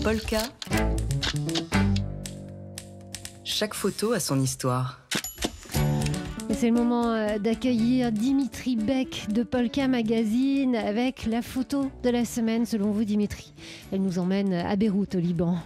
Polka. Chaque photo a son histoire. Et c'est le moment d'accueillir Dimitri Beck de Polka Magazine avec la photo de la semaine selon vous, Dimitri. Elle nous emmène à Beyrouth au Liban.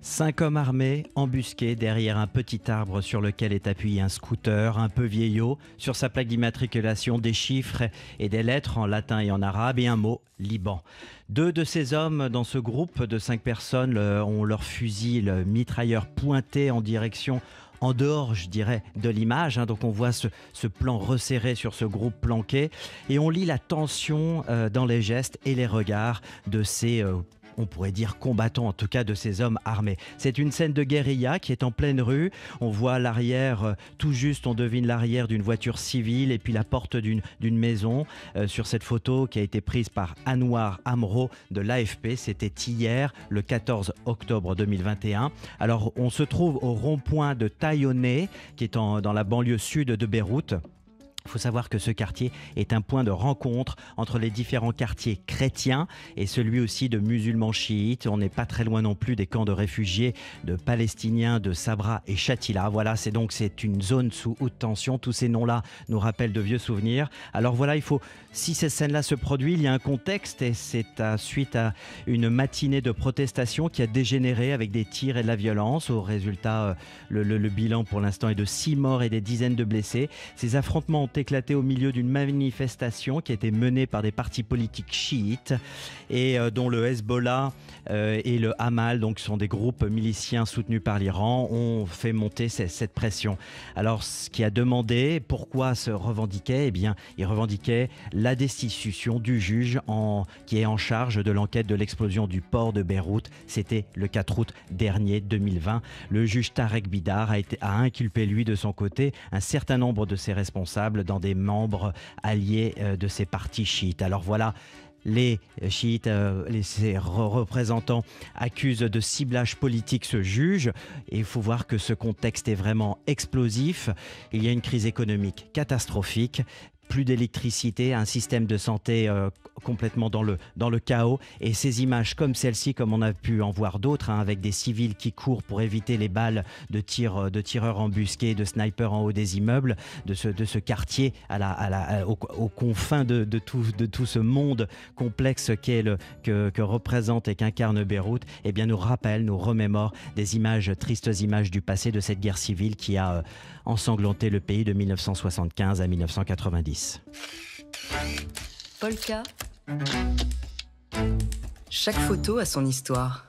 5 hommes armés, embusqués derrière un petit arbre sur lequel est appuyé un scooter un peu vieillot. Sur sa plaque d'immatriculation, des chiffres et des lettres en latin et en arabe et un mot, Liban. 2 de ces hommes dans ce groupe de 5 personnes ont leur fusil, le mitrailleur pointé en direction en dehors, je dirais, de l'image. Donc on voit ce plan resserré sur ce groupe planqué et on lit la tension dans les gestes et les regards de ces on pourrait dire combattants, en tout cas de ces hommes armés. C'est une scène de guérilla qui est en pleine rue. On voit l'arrière, tout juste, on devine l'arrière d'une voiture civile et puis la porte d'une maison. Sur cette photo qui a été prise par Anouar Amro de l'AFP, c'était hier, le 14 octobre 2021. Alors, on se trouve au rond-point de Taïoné, qui est dans la banlieue sud de Beyrouth. Il faut savoir que ce quartier est un point de rencontre entre les différents quartiers chrétiens et celui aussi de musulmans chiites. On n'est pas très loin non plus des camps de réfugiés de Palestiniens de Sabra et Shatila. Voilà, c'est une zone sous haute tension. Tous ces noms-là nous rappellent de vieux souvenirs. Alors voilà, si ces scènes-là se produisent, il y a un contexte et c'est suite à une matinée de protestation qui a dégénéré avec des tirs et de la violence. Au résultat, le bilan pour l'instant est de 6 morts et des dizaines de blessés. Ces affrontements ont éclaté au milieu d'une manifestation qui a été menée par des partis politiques chiites et dont le Hezbollah et le Hamal, donc sont des groupes miliciens soutenus par l'Iran, ont fait monter cette pression. Alors, ce qui a demandé, pourquoi se revendiquait ? Eh bien, il revendiquait la destitution du juge qui est en charge de l'enquête de l'explosion du port de Beyrouth. C'était le 4 août dernier 2020. Le juge Tarek Bidar a inculpé, lui, de son côté, un certain nombre de ses responsables dans des membres alliés de ces partis chiites. Alors voilà, les chiites, ses représentants accusent de ciblage politique ce juge et il faut voir que ce contexte est vraiment explosif. Il y a une crise économique catastrophique. Plus d'électricité, un système de santé complètement dans le chaos. Et ces images comme celle-ci, comme on a pu en voir d'autres, avec des civils qui courent pour éviter les balles de tireurs embusqués, de snipers en haut des immeubles, de ce quartier aux confins de tout ce monde complexe que représente et qu'incarne Beyrouth, eh bien nous rappelle, nous remémore des tristes images du passé de cette guerre civile qui a ensanglanté le pays de 1975 à 1990. Polka. Chaque photo a son histoire.